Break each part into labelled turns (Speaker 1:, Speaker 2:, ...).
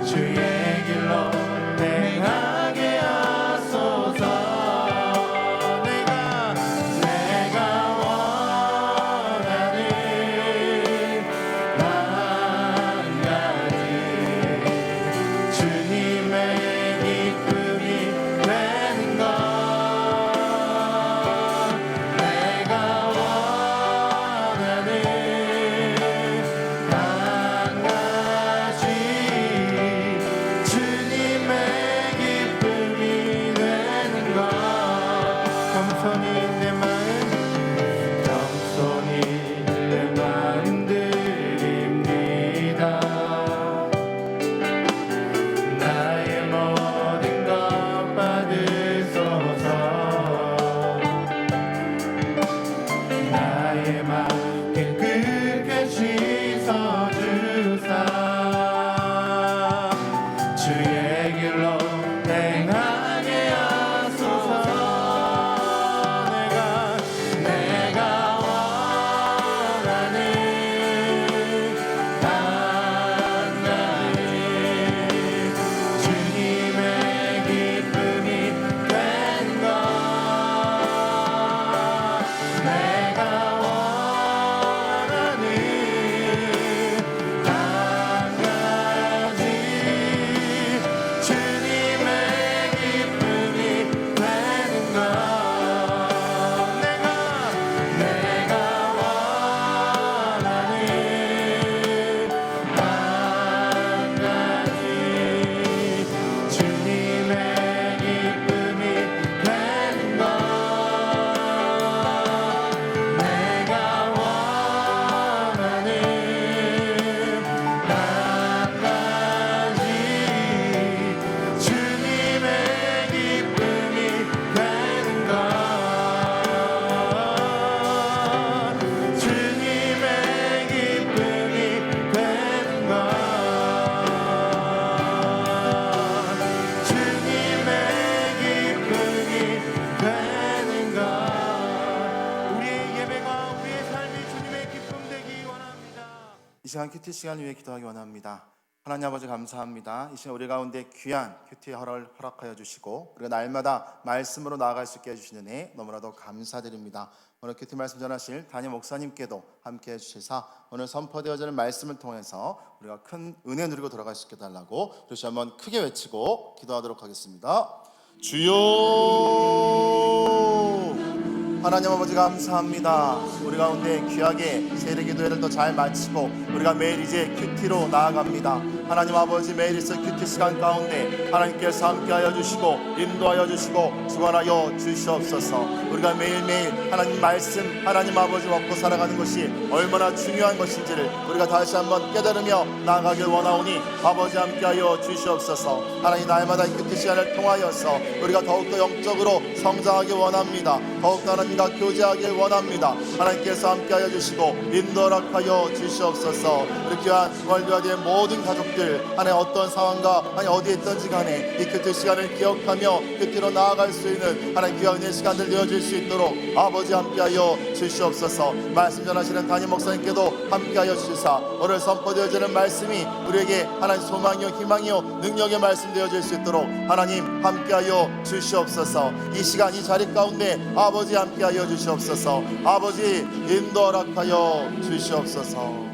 Speaker 1: 주의 길로 행하게 하소서. 내가 원하는 한 가지 주님의 기쁨이 되는 것. 내가 원하는 한 가지 주님의 기쁨이 되는 것. 겸손히 내 마음 드립니다. 나의 모든 것 받으소서. 나의 맘 깨끗이 씻어주사. 주의 길로 행하게 하소서. 내가 원하는 한 가지 주님의 기쁨이 되는 것. 내가 원하는 한 가지 주님의 기쁨이 되는 것. 내가 원하는 한 가지 주님의 기쁨이 되는 것. 내가 원하는 한 가지 주님의 기쁨이 되는 것. 주님의 기쁨이 되는 것. 주님의 기쁨이 되는 것. 우리의 예배가 우리의 삶이 주님의 기쁨 되기 원합니다.
Speaker 2: 이 시간 큐티 시간 위해 기도하기 원합니다. 하나님 아버지 감사합니다. 이 시간 우리 가운데 귀한 큐티의 허락하여 주시고 우리가 날마다 말씀으로 나아갈 수 있게 해주시는 애 너무나도 감사드립니다. 오늘 큐티 말씀 전하실 담임 목사님께도 함께 해주시사 오늘 선포되어지는 말씀을 통해서 우리가 큰 은혜 누리고 돌아갈 수 있게 달라고 다시 한번 크게 외치고 기도하도록 하겠습니다. 주여! 하나님 아버지 감사합니다. 우리 가운데 귀하게 세례 기도회를 또 잘 마치고 우리가 매일 이제 큐티로 나아갑니다. 하나님 아버지 매일 있을 큐티 시간 가운데 하나님께서 함께하여 주시고 인도하여 주시고 주관하여 주시옵소서. 우리가 매일매일 하나님 말씀 하나님 아버지 먹고 살아가는 것이 얼마나 중요한 것인지를 우리가 다시 한번 깨달으며 나아가길 원하오니 아버지 함께하여 주시옵소서. 하나님 날마다 큐티 시간을 통하여서 우리가 더욱더 영적으로 성장하길 원합니다. 더욱더 하나님과 교제하길 원합니다. 하나님께서 함께하여 주시고 인도하여 주시옵소서. 우리 귀한 월드와드의 모든 가족들 하나님 어떤 상황과 하나님 어디에 있든지 간에 이 큐티 시간을 기억하며 큐티로 나아갈 수 있는 하나님 귀한 은혜의 시간들 되어질 수 있도록 아버지 함께하여 주시옵소서. 말씀 전하시는 담임 목사님께도 함께하여 주시사 오늘 선포되어지는 말씀이 우리에게 하나님 소망이요 희망이요 능력의 말씀 되어질 수 있도록 하나님 함께하여 주시옵소서. 이 시간 이 자리 가운데 아버지 함께하여 주시옵소서. 아버지 인도 허락하여 주시옵소서.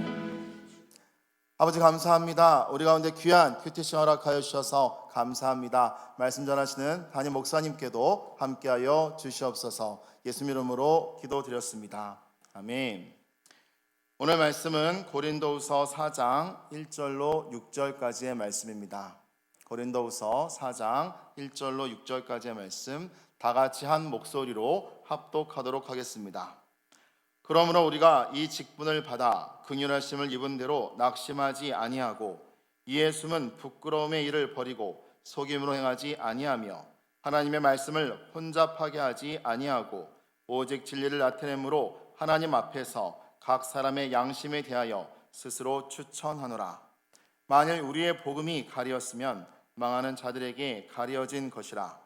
Speaker 2: 아버지 감사합니다. 우리 가운데 귀한 큐티시 허락하여 주셔서 감사합니다. 말씀 전하시는 담임 목사님께도 함께하여 주시옵소서. 예수님 이름으로 기도드렸습니다. 아멘. 오늘 말씀은 고린도후서 4장 1절로 6절까지의 말씀입니다. 고린도후서 4장 1절로 6절까지의 말씀 다 같이 한 목소리로 합독하도록 하겠습니다. 그러므로 우리가 이 직분을 받아 긍휼하심을 입은 대로 낙심하지 아니하고 이에 숨은 부끄러움의 일을 버리고 속임으로 행하지 아니하며 하나님의 말씀을 혼잡하게 하지 아니하고 오직 진리를 나타내므로 하나님 앞에서 각 사람의 양심에 대하여 스스로 추천하노라. 만일 우리의 복음이 가리었으면 망하는 자들에게 가려진 것이라.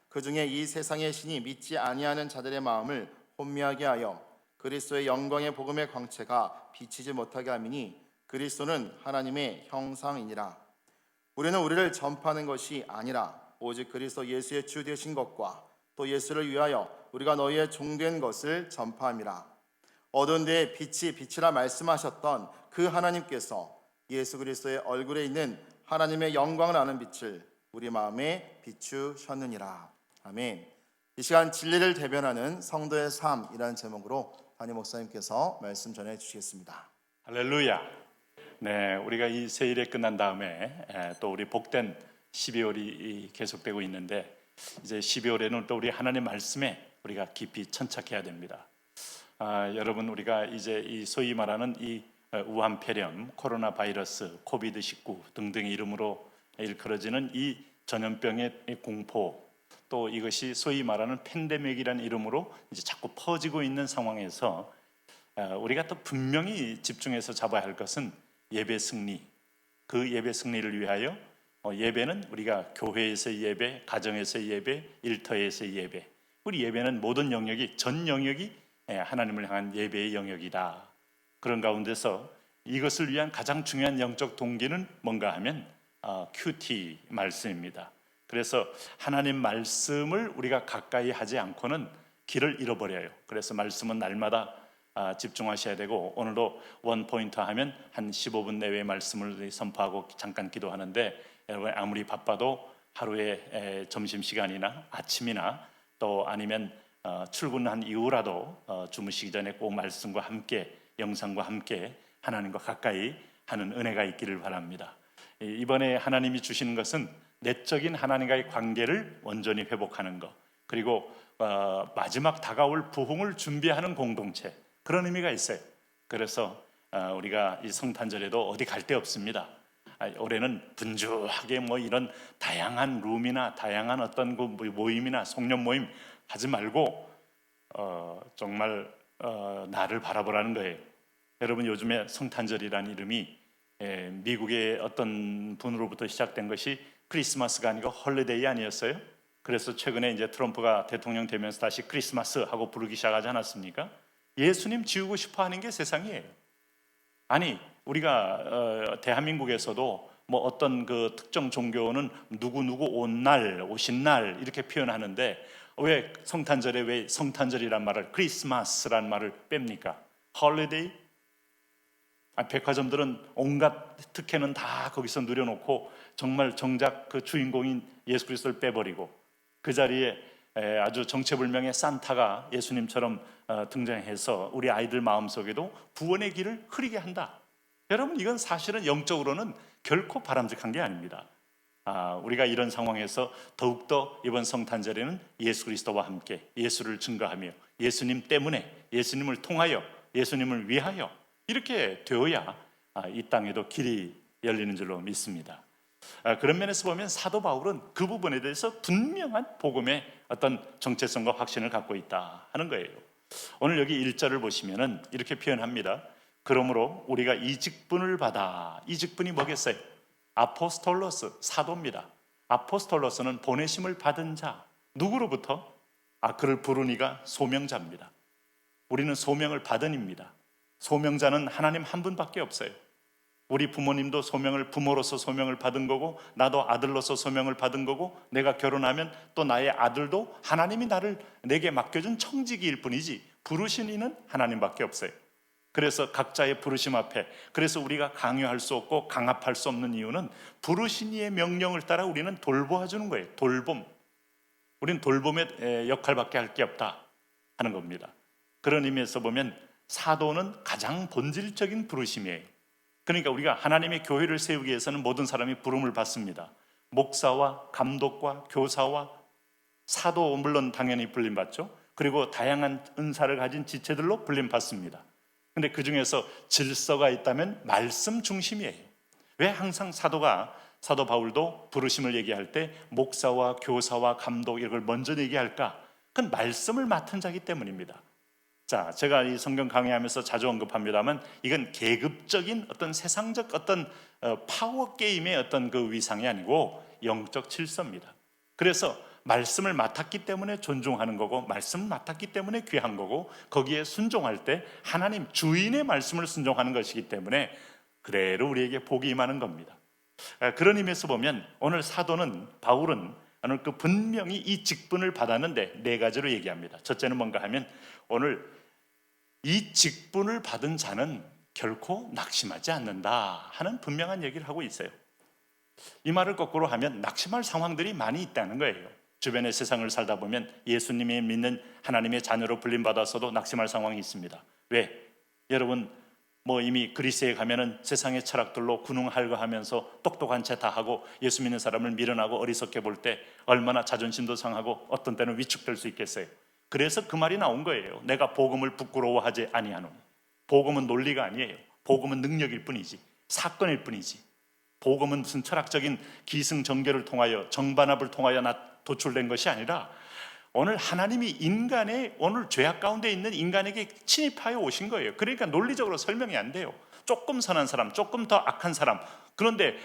Speaker 2: 그 중에 이 세상의 신이 믿지 아니하는 자들의 마음을 혼미하게 하여 그리스도의 영광의 복음의 광채가 비치지 못하게 함이니 그리스도는 하나님의 형상이니라. 우리는 우리를 전파하는 것이 아니라 오직 그리스도 예수의 주 되신 것과 또 예수를 위하여 우리가 너희의 종된 것을 전파함이라. 어두운 데에 빛이 빛이라 말씀하셨던 그 하나님께서 예수 그리스도의 얼굴에 있는 하나님의 영광을 아는 빛을 우리 마음에 비추셨느니라. 아멘. 이 시간 진리를 대변하는 성도의 삶이라는 제목으로 담임 목사님께서 말씀 전해 주시겠습니다.
Speaker 3: 할렐루야. 네, 우리가 이 세일에 끝난 다음에 또 우리 복된 12월이 계속되고 있는데, 이제 12월에는 또 우리 하나님 말씀에 우리가 깊이 천착해야 됩니다. 여러분, 우리가 이제 이 소위 말하는 이 우한 폐렴, 코로나 바이러스, 코비드 19 등등의 이름으로 일컬어지는 이 전염병의 공포, 또 이것이 소위 말하는 팬데믹이라는 이름으로 이제 자꾸 퍼지고 있는 상황에서 우리가 또 분명히 집중해서 잡아야 할 것은 예배 승리. 그 예배 승리를 위하여 예배는 우리가 교회에서의 예배, 가정에서의 예배, 일터에서의 예배. 우리 예배는 모든 영역이, 전 영역이 하나님을 향한 예배의 영역이다. 그런 가운데서 이것을 위한 가장 중요한 영적 동기는 뭔가 하면 큐티 말씀입니다. 그래서 하나님 말씀을 우리가 가까이 하지 않고는 길을 잃어버려요. 그래서 말씀은 날마다 집중하셔야 되고, 오늘도 원포인트 하면 한 15분 내외의 말씀을 선포하고 잠깐 기도하는데, 여러분 아무리 바빠도 하루에 점심시간이나 아침이나 또 아니면 출근한 이후라도 주무시기 전에 꼭 말씀과 함께, 영상과 함께 하나님과 가까이 하는 은혜가 있기를 바랍니다. 이번에 하나님이 주시는 것은 내적인 하나님과의 관계를 온전히 회복하는 것, 그리고 마지막 다가올 부흥을 준비하는 공동체, 그런 의미가 있어요. 그래서 우리가 이 성탄절에도 어디 갈 데 없습니다. 올해는 분주하게 뭐 이런 다양한 룸이나 다양한 어떤 그 모임이나 송년 모임 하지 말고 정말 나를 바라보라는 거예요. 여러분, 요즘에 성탄절이라는 이름이 미국의 어떤 분으로부터 시작된 것이 크리스마스가 아니고 헐리데이 아니었어요? 그래서 최근에 이제 트럼프가 대통령 되면서 다시 크리스마스 하고 부르기 시작하지 않았습니까? 예수님 지우고 싶어 하는 게 세상이에요. 아니, 우리가 대한민국에서도 뭐 어떤 그 특정 종교는 누구누구 온 날, 오신 날 이렇게 표현하는데, 왜 성탄절에 왜 성탄절이란 말을, 크리스마스란 말을 뺍니까? 홀리데이? 백화점들은 온갖 특혜는 다 거기서 누려놓고 정말 정작 그 주인공인 예수 그리스도를 빼버리고, 그 자리에 아주 정체불명의 산타가 예수님처럼 등장해서 우리 아이들 마음속에도 구원의 길을 흐리게 한다. 여러분, 이건 사실은 영적으로는 결코 바람직한 게 아닙니다. 우리가 이런 상황에서 더욱더 이번 성탄절에는 예수 그리스도와 함께 예수를 증거하며 예수님 때문에, 예수님을 통하여, 예수님을 위하여 이렇게 되어야 이 땅에도 길이 열리는 줄로 믿습니다. 그런 면에서 보면 사도 바울은 그 부분에 대해서 분명한 복음의 어떤 정체성과 확신을 갖고 있다 하는 거예요. 오늘 여기 1절을 보시면은 이렇게 표현합니다. 그러므로 우리가 이 직분을 받아. 이 직분이 뭐겠어요? 아포스톨로스, 사도입니다. 아포스톨로스는 보내심을 받은 자. 누구로부터? 그를 부른 이가 소명자입니다. 우리는 소명을 받은 입니다. 소명자는 하나님 한 분밖에 없어요. 우리 부모님도 부모로서 소명을 받은 거고, 나도 아들로서 소명을 받은 거고, 내가 결혼하면 또 나의 아들도 하나님이 내게 맡겨준 청지기일 뿐이지 부르신 이는 하나님밖에 없어요. 그래서 각자의 부르심 앞에, 그래서 우리가 강요할 수 없고 강압할 수 없는 이유는 부르신 이의 명령을 따라 우리는 돌보아 주는 거예요. 돌봄. 우리는 돌봄의 역할밖에 할 게 없다 하는 겁니다. 그런 의미에서 보면 사도는 가장 본질적인 부르심이에요. 그러니까 우리가 하나님의 교회를 세우기 위해서는 모든 사람이 부름을 받습니다. 목사와 감독과 교사와 사도, 물론 당연히 불림받죠. 그리고 다양한 은사를 가진 지체들로 불림받습니다. 근데 그 중에서 질서가 있다면 말씀 중심이에요. 왜 항상 사도 바울도 부르심을 얘기할 때 목사와 교사와 감독 이걸 먼저 얘기할까? 그건 말씀을 맡은 자이기 때문입니다. 자, 제가 이 성경 강의하면서 자주 언급합니다만, 이건 계급적인 어떤 세상적 어떤 파워 게임의 어떤 그 위상이 아니고 영적 질서입니다. 그래서 말씀을 맡았기 때문에 존중하는 거고, 말씀을 맡았기 때문에 귀한 거고, 거기에 순종할 때 하나님 주인의 말씀을 순종하는 것이기 때문에 그대로 우리에게 복이 임하는 겁니다. 그런 의미에서 보면 오늘 사도는 바울은 오늘 그 분명히 이 직분을 받았는데 네 가지로 얘기합니다. 첫째는 뭔가 하면 오늘 이 직분을 받은 자는 결코 낙심하지 않는다 하는 분명한 얘기를 하고 있어요. 이 말을 거꾸로 하면 낙심할 상황들이 많이 있다는 거예요. 주변의 세상을 살다 보면 예수님이 믿는 하나님의 자녀로 불림받아서도 낙심할 상황이 있습니다. 왜? 여러분 이미 그리스에 가면은 세상의 철학들로 군웅할거하면서 똑똑한 채 다 하고 예수 믿는 사람을 미련하고 어리석게 볼 때 얼마나 자존심도 상하고 어떤 때는 위축될 수 있겠어요. 그래서 그 말이 나온 거예요. 내가 복음을 부끄러워하지 아니하노니. 복음은 논리가 아니에요. 복음은 능력일 뿐이지, 사건일 뿐이지. 복음은 무슨 철학적인 기승전결을 통하여 정반합을 통하여 도출된 것이 아니라 오늘 하나님이 인간의 오늘 죄악 가운데 있는 인간에게 침입하여 오신 거예요. 그러니까 논리적으로 설명이 안 돼요. 조금 선한 사람, 조금 더 악한 사람, 그런데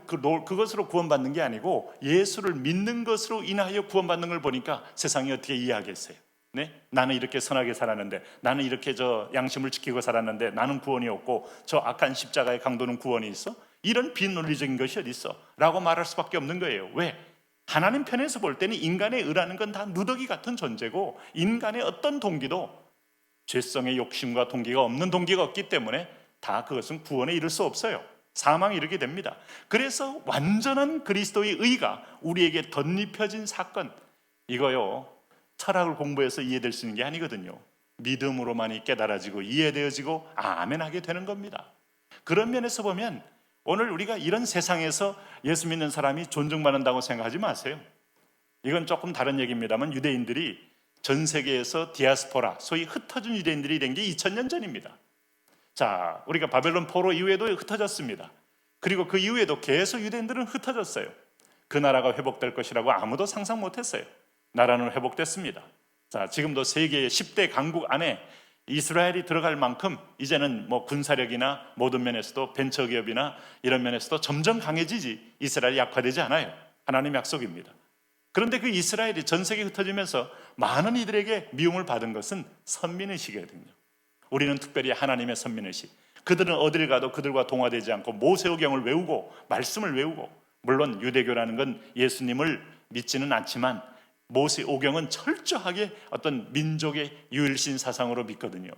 Speaker 3: 그것으로 구원받는 게 아니고 예수를 믿는 것으로 인하여 구원받는 걸 보니까 세상이 어떻게 이해하겠어요? 네? 나는 이렇게 선하게 살았는데, 나는 이렇게 양심을 지키고 살았는데 나는 구원이 없고 저 악한 십자가의 강도는 구원이 있어? 이런 비논리적인 것이 어디 있어? 라고 말할 수밖에 없는 거예요. 왜? 하나님 편에서 볼 때는 인간의 의라는 건 다 누더기 같은 존재고 인간의 어떤 동기도 죄성의 욕심과 동기가 없는 동기가 없기 때문에 다 그것은 구원에 이를 수 없어요. 사망에 이르게 됩니다. 그래서 완전한 그리스도의 의가 우리에게 덧입혀진 사건, 이거요 철학을 공부해서 이해될 수 있는 게 아니거든요. 믿음으로만이 깨달아지고 이해되어지고 아멘하게 되는 겁니다. 그런 면에서 보면 오늘 우리가 이런 세상에서 예수 믿는 사람이 존중받는다고 생각하지 마세요. 이건 조금 다른 얘기입니다만 유대인들이 전 세계에서 디아스포라, 소위 흩어진 유대인들이 된 게 2000년 전입니다. 자, 우리가 바벨론 포로 이후에도 흩어졌습니다. 그리고 그 이후에도 계속 유대인들은 흩어졌어요. 그 나라가 회복될 것이라고 아무도 상상 못했어요. 나라는 회복됐습니다. 자, 지금도 세계의 10대 강국 안에 이스라엘이 들어갈 만큼 이제는 군사력이나 모든 면에서도 벤처기업이나 이런 면에서도 점점 강해지지 이스라엘이 약화되지 않아요. 하나님의 약속입니다. 그런데 그 이스라엘이 전 세계에 흩어지면서 많은 이들에게 미움을 받은 것은 선민의식이거든요. 우리는 특별히 하나님의 선민의식. 그들은 어딜 가도 그들과 동화되지 않고 모세오경을 외우고 말씀을 외우고, 물론 유대교라는 건 예수님을 믿지는 않지만 모세오경은 철저하게 어떤 민족의 유일신 사상으로 믿거든요.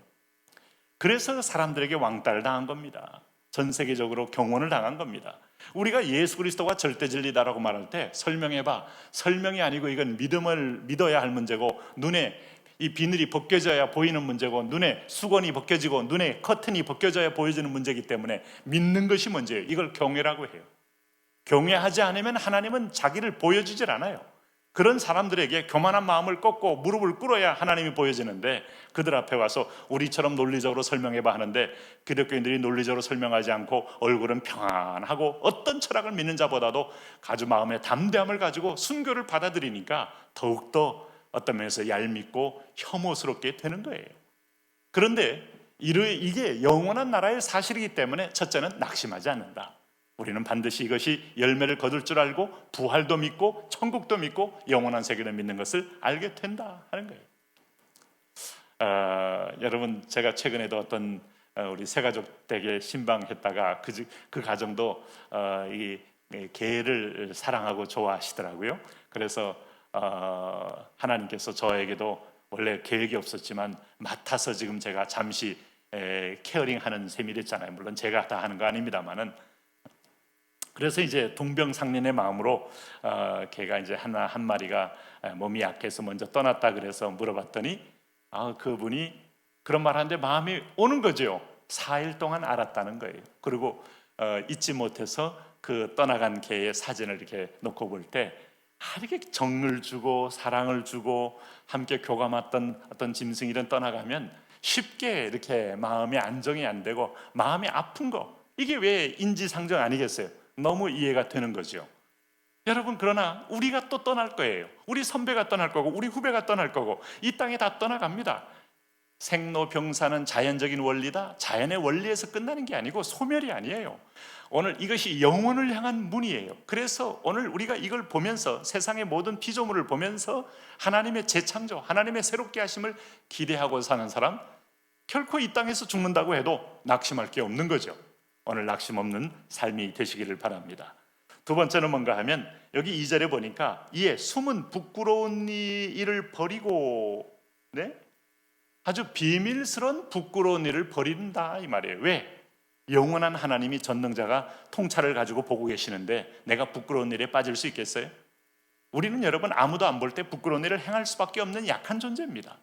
Speaker 3: 그래서 사람들에게 왕따를 당한 겁니다. 전 세계적으로 경원을 당한 겁니다. 우리가 예수 그리스도가 절대 진리다라고 말할 때 설명해봐. 설명이 아니고 이건 믿음을 믿어야 할 문제고, 눈에 이 비늘이 벗겨져야 보이는 문제고, 눈에 수건이 벗겨지고 눈에 커튼이 벗겨져야 보여지는 문제이기 때문에 믿는 것이 문제예요. 이걸 경외라고 해요. 경외하지 않으면 하나님은 자기를 보여주질 않아요. 그런 사람들에게 교만한 마음을 꺾고 무릎을 꿇어야 하나님이 보여지는데, 그들 앞에 와서 우리처럼 논리적으로 설명해봐 하는데 기독교인들이 논리적으로 설명하지 않고 얼굴은 평안하고 어떤 철학을 믿는 자보다도 아주 마음의 담대함을 가지고 순교를 받아들이니까 더욱더 어떤 면에서 얄밉고 혐오스럽게 되는 거예요. 그런데 이게 영원한 나라의 사실이기 때문에 첫째는 낙심하지 않는다. 우리는 반드시 이것이 열매를 거둘 줄 알고 부활도 믿고 천국도 믿고 영원한 세계를 믿는 것을 알게 된다 하는 거예요. 여러분, 제가 최근에도 어떤 우리 새가족 댁에 신방했다가 그 가정도 이 개를 사랑하고 좋아하시더라고요. 그래서 하나님께서 저에게도 원래 계획이 없었지만 맡아서 지금 제가 잠시 케어링하는 셈이 됐잖아요. 물론 제가 다 하는 거 아닙니다만은. 그래서 이제 동병상련의 마음으로 개가 이제 한 마리가 몸이 약해서 먼저 떠났다 그래서 물어봤더니 그분이 그런 말 하는데 마음이 오는 거죠. 4일 동안 알았다는 거예요. 그리고 잊지 못해서 그 떠나간 개의 사진을 이렇게 놓고 볼 때 이렇게 정을 주고 사랑을 주고 함께 교감했던 어떤 짐승이든 떠나가면 쉽게 이렇게 마음이 안정이 안 되고 마음이 아픈 거, 이게 왜 인지상정 아니겠어요? 너무 이해가 되는 거죠. 여러분, 그러나 우리가 또 떠날 거예요. 우리 선배가 떠날 거고 우리 후배가 떠날 거고 이 땅에 다 떠나갑니다. 생로병사는 자연적인 원리다. 자연의 원리에서 끝나는 게 아니고 소멸이 아니에요. 오늘 이것이 영혼을 향한 문이에요. 그래서 오늘 우리가 이걸 보면서 세상의 모든 피조물을 보면서 하나님의 재창조, 하나님의 새롭게 하심을 기대하고 사는 사람, 결코 이 땅에서 죽는다고 해도 낙심할 게 없는 거죠. 오늘 낙심 없는 삶이 되시기를 바랍니다. 두 번째는 뭔가 하면 여기 2절에 보니까 이에 숨은 부끄러운 일을 버리고, 네? 아주 비밀스러운 부끄러운 일을 버린다 이 말이에요. 왜? 영원한 하나님이 전능자가 통찰을 가지고 보고 계시는데 내가 부끄러운 일에 빠질 수 있겠어요? 우리는 여러분 아무도 안 볼 때 부끄러운 일을 행할 수밖에 없는 약한 존재입니다.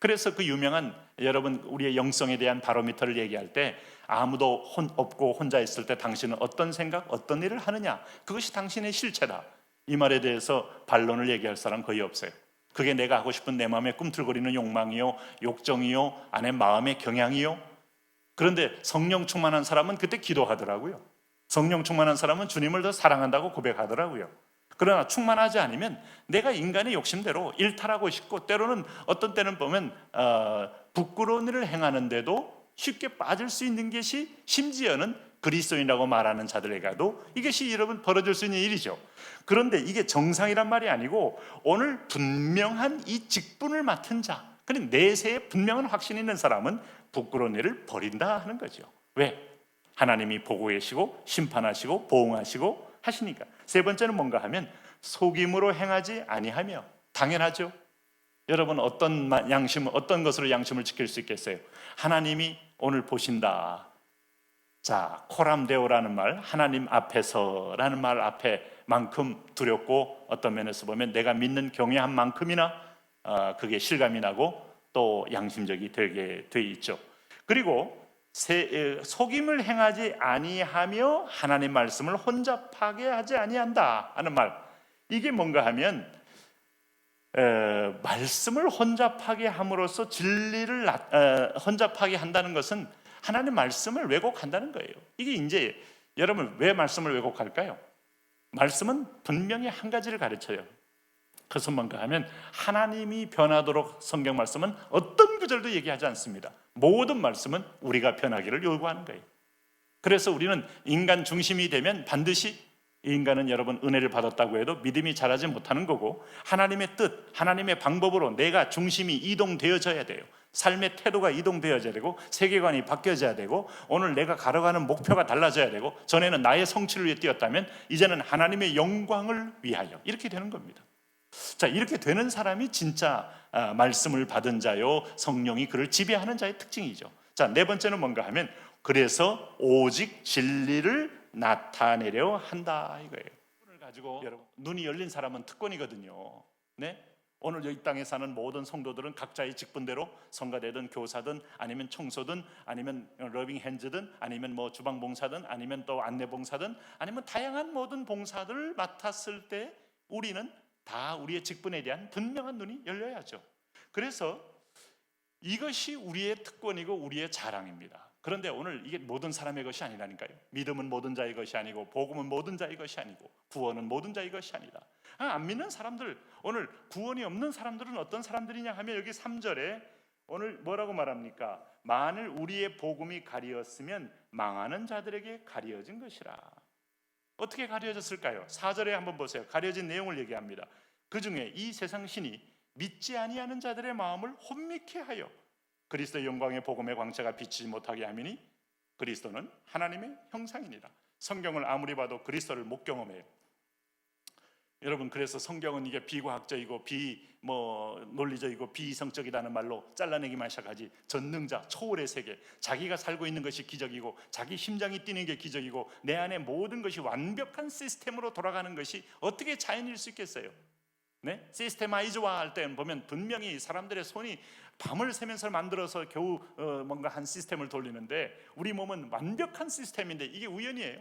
Speaker 3: 그래서 그 유명한 여러분 우리의 영성에 대한 바로미터를 얘기할 때 아무도 없고 혼자 있을 때 당신은 어떤 생각, 어떤 일을 하느냐, 그것이 당신의 실체다. 이 말에 대해서 반론을 얘기할 사람 거의 없어요. 그게 내가 하고 싶은 내 마음에 꿈틀거리는 욕망이요, 욕정이요, 아내 마음의 경향이요. 그런데 성령 충만한 사람은 그때 기도하더라고요. 성령 충만한 사람은 주님을 더 사랑한다고 고백하더라고요. 그러나 충만하지 않으면 내가 인간의 욕심대로 일탈하고 싶고, 때로는 어떤 때는 보면 부끄러운 일을 행하는데도 쉽게 빠질 수 있는 것이, 심지어는 그리스도인이라고 말하는 자들에게도 이것이 여러분 벌어질 수 있는 일이죠. 그런데 이게 정상이란 말이 아니고 오늘 분명한 이 직분을 맡은 자, 그런 내세에 분명한 확신이 있는 사람은 부끄러운 일을 버린다 하는 거죠. 왜? 하나님이 보고 계시고 심판하시고 보응하시고 하시니까. 세 번째는 뭔가 하면 속임으로 행하지 아니하며. 당연하죠. 여러분 어떤 것으로 양심을 지킬 수 있겠어요? 하나님이 오늘 보신다. 자, 코람데오라는 말, 하나님 앞에서라는 말 앞에만큼 두렵고, 어떤 면에서 보면 내가 믿는 경외한 만큼이나 그게 실감이 나고 또 양심적이 되게 돼 있죠. 그리고 속임을 행하지 아니하며 하나님 말씀을 혼잡하게 하지 아니한다 하는 말, 이게 뭔가 하면 말씀을 혼잡하게 함으로써 진리를 혼잡하게 한다는 것은 하나님 말씀을 왜곡한다는 거예요. 이게 이제 여러분 왜 말씀을 왜곡할까요? 말씀은 분명히 한 가지를 가르쳐요. 그것은 뭔가 하면 하나님이 변하도록 성경 말씀은 어떤 구절도 얘기하지 않습니다. 모든 말씀은 우리가 변하기를 요구하는 거예요. 그래서 우리는 인간 중심이 되면 반드시 이 인간은 여러분 은혜를 받았다고 해도 믿음이 자라지 못하는 거고, 하나님의 뜻, 하나님의 방법으로 내가 중심이 이동되어져야 돼요. 삶의 태도가 이동되어져야 되고 세계관이 바뀌어져야 되고, 오늘 내가 가려가는 목표가 달라져야 되고, 전에는 나의 성취를 위해 뛰었다면 이제는 하나님의 영광을 위하여, 이렇게 되는 겁니다. 자, 이렇게 되는 사람이 진짜 말씀을 받은 자요, 성령이 그를 지배하는 자의 특징이죠. 자, 네 번째는 뭔가 하면 그래서 오직 진리를 나타내려 한다 이거예요. 오늘 가지고 여러분 눈이 열린 사람은 특권이거든요. 네? 오늘 이 땅에 사는 모든 성도들은 각자의 직분대로 성가대든 교사든 아니면 청소든 아니면 러빙 핸즈든 아니면 뭐 주방 봉사든 아니면 또 안내 봉사든 아니면 다양한 모든 봉사들을 맡았을 때 우리는 다 우리의 직분에 대한 분명한 눈이 열려야죠. 그래서 이것이 우리의 특권이고 우리의 자랑입니다. 그런데 오늘 이게 모든 사람의 것이 아니라니까요. 믿음은 모든 자의 것이 아니고 복음은 모든 자의 것이 아니고 구원은 모든 자의 것이 아니다. 안 믿는 사람들, 오늘 구원이 없는 사람들은 어떤 사람들이냐 하면 여기 3절에 오늘 뭐라고 말합니까? 만일 우리의 복음이 가리었으면 망하는 자들에게 가려진 것이라. 어떻게 가려졌을까요? 4절에 한번 보세요. 가려진 내용을 얘기합니다. 그 중에 이 세상 신이 믿지 아니하는 자들의 마음을 혼미케 하여 그리스도의 영광의 복음의 광채가 비치지 못하게 하미니 그리스도는 하나님의 형상이니라. 성경을 아무리 봐도 그리스도를 못 경험해요. 여러분, 그래서 성경은 이게 비과학적이고 논리적이고 비이성적이라는 말로 잘라내기만 시작하지, 전능자, 초월의 세계, 자기가 살고 있는 것이 기적이고 자기 심장이 뛰는 게 기적이고 내 안에 모든 것이 완벽한 시스템으로 돌아가는 것이 어떻게 자연일 수 있겠어요? 네? 시스테마이즈화 할 때는 보면 분명히 사람들의 손이 밤을 새면서 만들어서 겨우 뭔가 한 시스템을 돌리는데, 우리 몸은 완벽한 시스템인데 이게 우연이에요.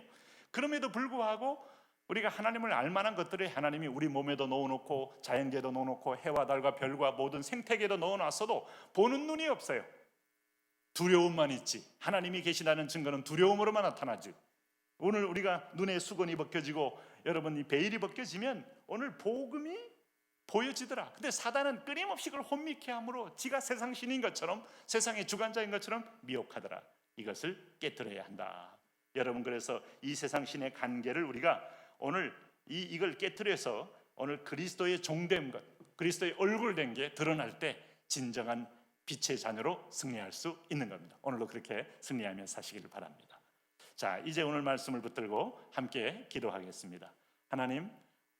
Speaker 3: 그럼에도 불구하고 우리가 하나님을 알만한 것들을 하나님이 우리 몸에도 넣어놓고 자연계에도 넣어놓고 해와 달과 별과 모든 생태계에도 넣어놨어도 보는 눈이 없어요. 두려움만 있지. 하나님이 계시다는 증거는 두려움으로만 나타나지. 오늘 우리가 눈에 수건이 벗겨지고 여러분 이 베일이 벗겨지면 오늘 복음이 보여지더라. 근데 사단은 끊임없이 그걸 혼미케 함으로 지가 세상 신인 것처럼, 세상의 주관자인 것처럼 미혹하더라. 이것을 깨뜨려야 한다. 여러분, 그래서 이 세상 신의 관계를 우리가 오늘 이걸 깨뜨려서 오늘 그리스도의 종된 것, 그리스도의 얼굴 된 게 드러날 때 진정한 빛의 자녀로 승리할 수 있는 겁니다. 오늘도 그렇게 승리하며 사시기를 바랍니다. 자, 이제 오늘 말씀을 붙들고 함께 기도하겠습니다. 하나님,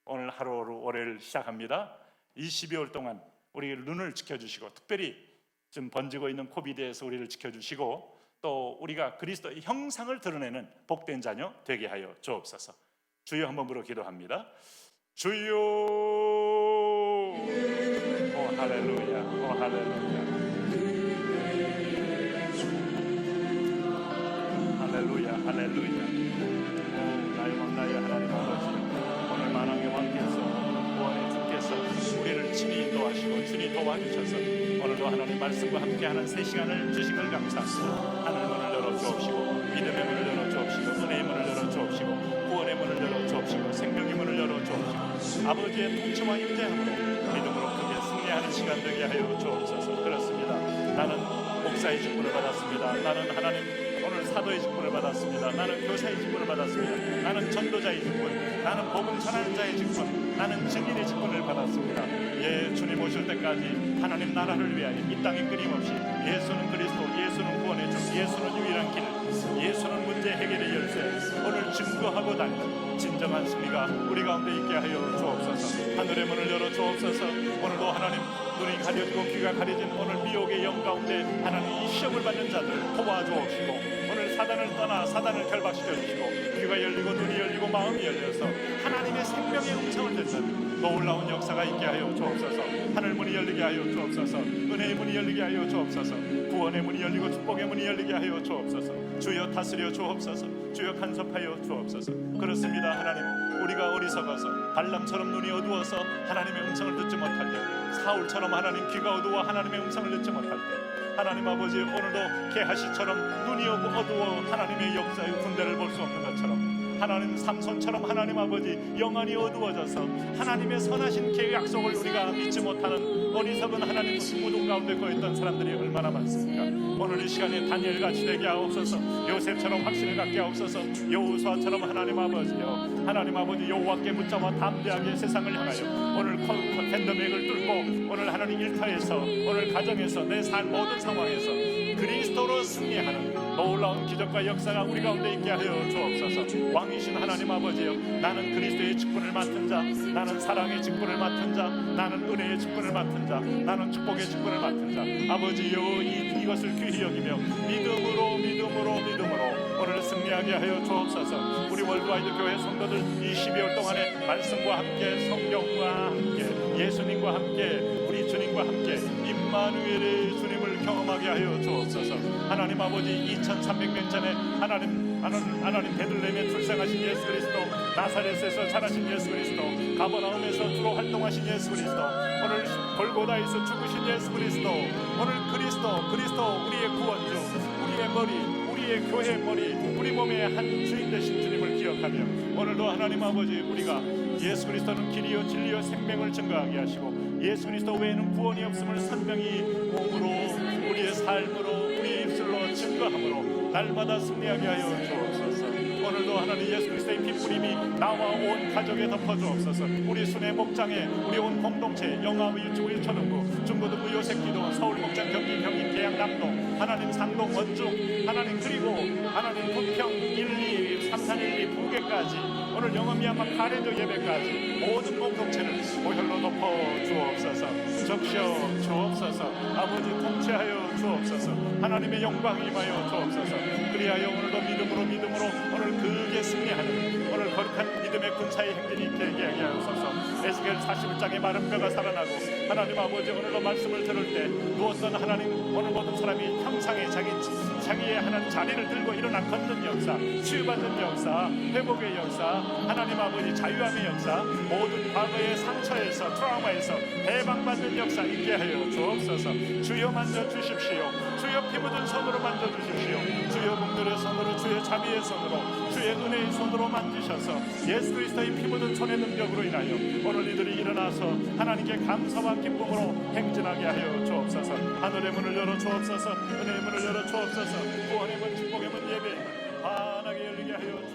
Speaker 3: 오늘 하루를 월요일 시작합니다. 이 12월 동안 우리 눈을 지켜주시고, 특별히 좀 번지고 있는 코비드에서 우리를 지켜주시고, 또 우리가 그리스도의 형상을 드러내는 복된 자녀 되게 하여 주옵소서. 주여 한번 부르고 기도합니다. 주여. 오 할렐루야, 오 할렐루야, 할렐루야, 할렐루야. 오 나의 왕 나의 하나님 아버지, 오늘 만왕의 왕께서 구원의 주께서 우리를 친히 인도하시고 친히 도와주셔서 오늘도 하나님 말씀과 함께하는 새 시간을 주신 걸 감사합니다. 하늘 문을 열어 주옵시고, 믿음의 문을 열어 주옵시고, 은혜의 문을 열어 주옵시고, 구원의 문을 열어 주옵시고, 생명의 문을 열어 주옵시고, 아버지의 통치와 임재함으로 믿음으로 크게 승리하는 시간 되게 하여 주옵소서. 그렇습니다. 나는 목사의 직분을 받았습니다. 나는 하나님 오늘 사도의 직분을 받았습니다. 나는 교사의 직분을 받았습니다. 나는 전도자의 직분, 나는 복음 전하는 자의 직분, 나는 증인의 직분을 받았습니다. 예, 주님 오실 때까지 하나님 나라를 위하여 이 땅에 끊임없이 예수는 그리스도, 예수는 구원의 주, 예수는 유일한 길, 예수는 문제 해결의 열쇠, 오늘 증거하고 다니는 진정한 승리가 우리 가운데 있게 하여 주옵소서. 하늘의 문을 열어 주옵소서. 오늘도 하나님 눈이 가려지고 귀가 가려진 오늘 미혹의 영 가운데 하나님 이 시험을 받는 자들 도와주옵시고, 오늘 사단을 떠나 사단을 결박시켜 주시고, 귀가 열리고 눈이 열리고 마음이 열려서 하나님의 생명의 음성을 듣는 놀라운 역사가 있게 하여 주옵소서. 하늘 문이 열리게 하여 주옵소서. 은혜의 문이 열리게 하여 주옵소서. 구원의 문이 열리고 축복의 문이 열리게 하여 주옵소서. 주여 다스려 주옵소서. 주여 간섭하여 주옵소서. 그렇습니다. 하나님, 우리가 어리석어서 발람처럼 눈이 어두워서 하나님의 음성을 듣지 못할 때, 사울처럼 하나님 귀가 어두워 하나님의 음성을 듣지 못할 때, 하나님 아버지 오늘도 게하시처럼 눈이 어두워 하나님의 역사의 군대를 볼 수 없는 것처럼, 하나님 삼손처럼 하나님 아버지 영안이 어두워져서 하나님의 선하신 계획 약속을 우리가 믿지 못하는 어리석은 하나님 무덤 가운데 거했던 사람들이 얼마나 많습니까? 오늘 이 시간에 다니엘같이 되게 하옵소서. 요셉처럼 확신을 갖게 하옵소서. 여호수아처럼 하나님 아버지요, 하나님 아버지 여호와께 붙잡아 담대하게 세상을 향하여 오늘 팬데믹을 뚫고 오늘 하나님 일터에서, 오늘 가정에서, 내 삶 모든 상황에서 그리스도로 승리하는 놀라운 기적과 역사가 우리 가운데 있게 하여 주옵소서. 왕이신 하나님 아버지여, 나는 그리스도의 직분을 맡은 자, 나는 사랑의 직분을 맡은 자, 나는 은혜의 직분을 맡은 자, 나는 축복의 직분을 맡은 자, 아버지여 이것을 귀히 여기며 믿음으로 오늘 승리하게 하여 주옵소서. 우리 월드와이드 교회 성도들 이 12월 동안에 말씀과 함께, 성경과 함께, 예수님과 함께, 우리 주님과 함께 임마누엘의 주님을 경험하게 하여 주옵소서. 하나님 아버지 2300년 전에 하나님 베들레헴에 출생하신 예수 그리스도, 나사렛에서 자라신 예수 그리스도, 가버나움에서 주로 활동하신 예수 그리스도, 오늘 골고다에서 죽으신 예수 그리스도, 오늘 그리스도 우리의 구원주, 우리의 머리, 우리의 교회의 머리, 우리 몸의 한 주인 되신 주님을 기억하며 오늘도 하나님 아버지 우리가 예수 그리스도는 길이요 진리요 생명을 증거하게 하시고, 예수 그리스도 외에는 구원이 없음을 선명히 몸으로, 우리의 삶으로, 우리의 입술로 증거함으로 날마다 승리하게 하여 주옵소서. 오늘도 하나님 예수 그리스도의 핏뿌림이 나와 온 가족에 덮어주옵소서. 우리 순회 목장에, 우리 온 공동체, 영암 유튜브 일천원구, 중고등부 요셉기도, 서울 목장 경기 경인 계양 남동, 하나님 상동 원중, 하나님 그리고 하나님 부평 1, 2, 3, 4, 1, 2 부계까지, 오늘 영암미얀마 카레조 예배까지 모든 공동체를 보혈로 덮어 주옵소서. 적셔 주옵소서. 아버지 통치하여 주옵소서. 하나님의 영광 임하여 주옵소서. 그리하여 오늘도 믿음으로 오늘 그게 승리하는 오늘 거룩한 믿음의 군사의 행진이 있게 하게 하옵소서. 에스겔 41장의 마른 뼈가 살아나고, 하나님 아버지 오늘도 말씀을 들을 때 누웠던 하나님, 오늘 모든 사람이 형상의 자기의 하나님 자리를 들고 일어나 걷는 역사, 치유받는 역사, 회복의 역사, 하나님 아버지 자유함의 역사, 모든 과거의 상처에서, 트라우마에서 해방받는 역사 있게 하여 주옵소서. 주여 만져주십시오. 주여 피 묻은 손으로 만져주십시오. 주여 분들의 손으로, 주의 자비의 손으로, 주의 은혜의 손으로 만지셔서 예수 그리스도의 피 묻은 손의 능력으로 인하여 오늘 이들이 일어나서 하나님께 감사와 기쁨으로 행진하게 하여 주옵소서. 하늘의 문을 열어 주옵소서. 은혜의 문을 열어 주옵소서. 구원의 문, 축복의 문, 예배의 문 환하게 열리게 하여 주옵소서.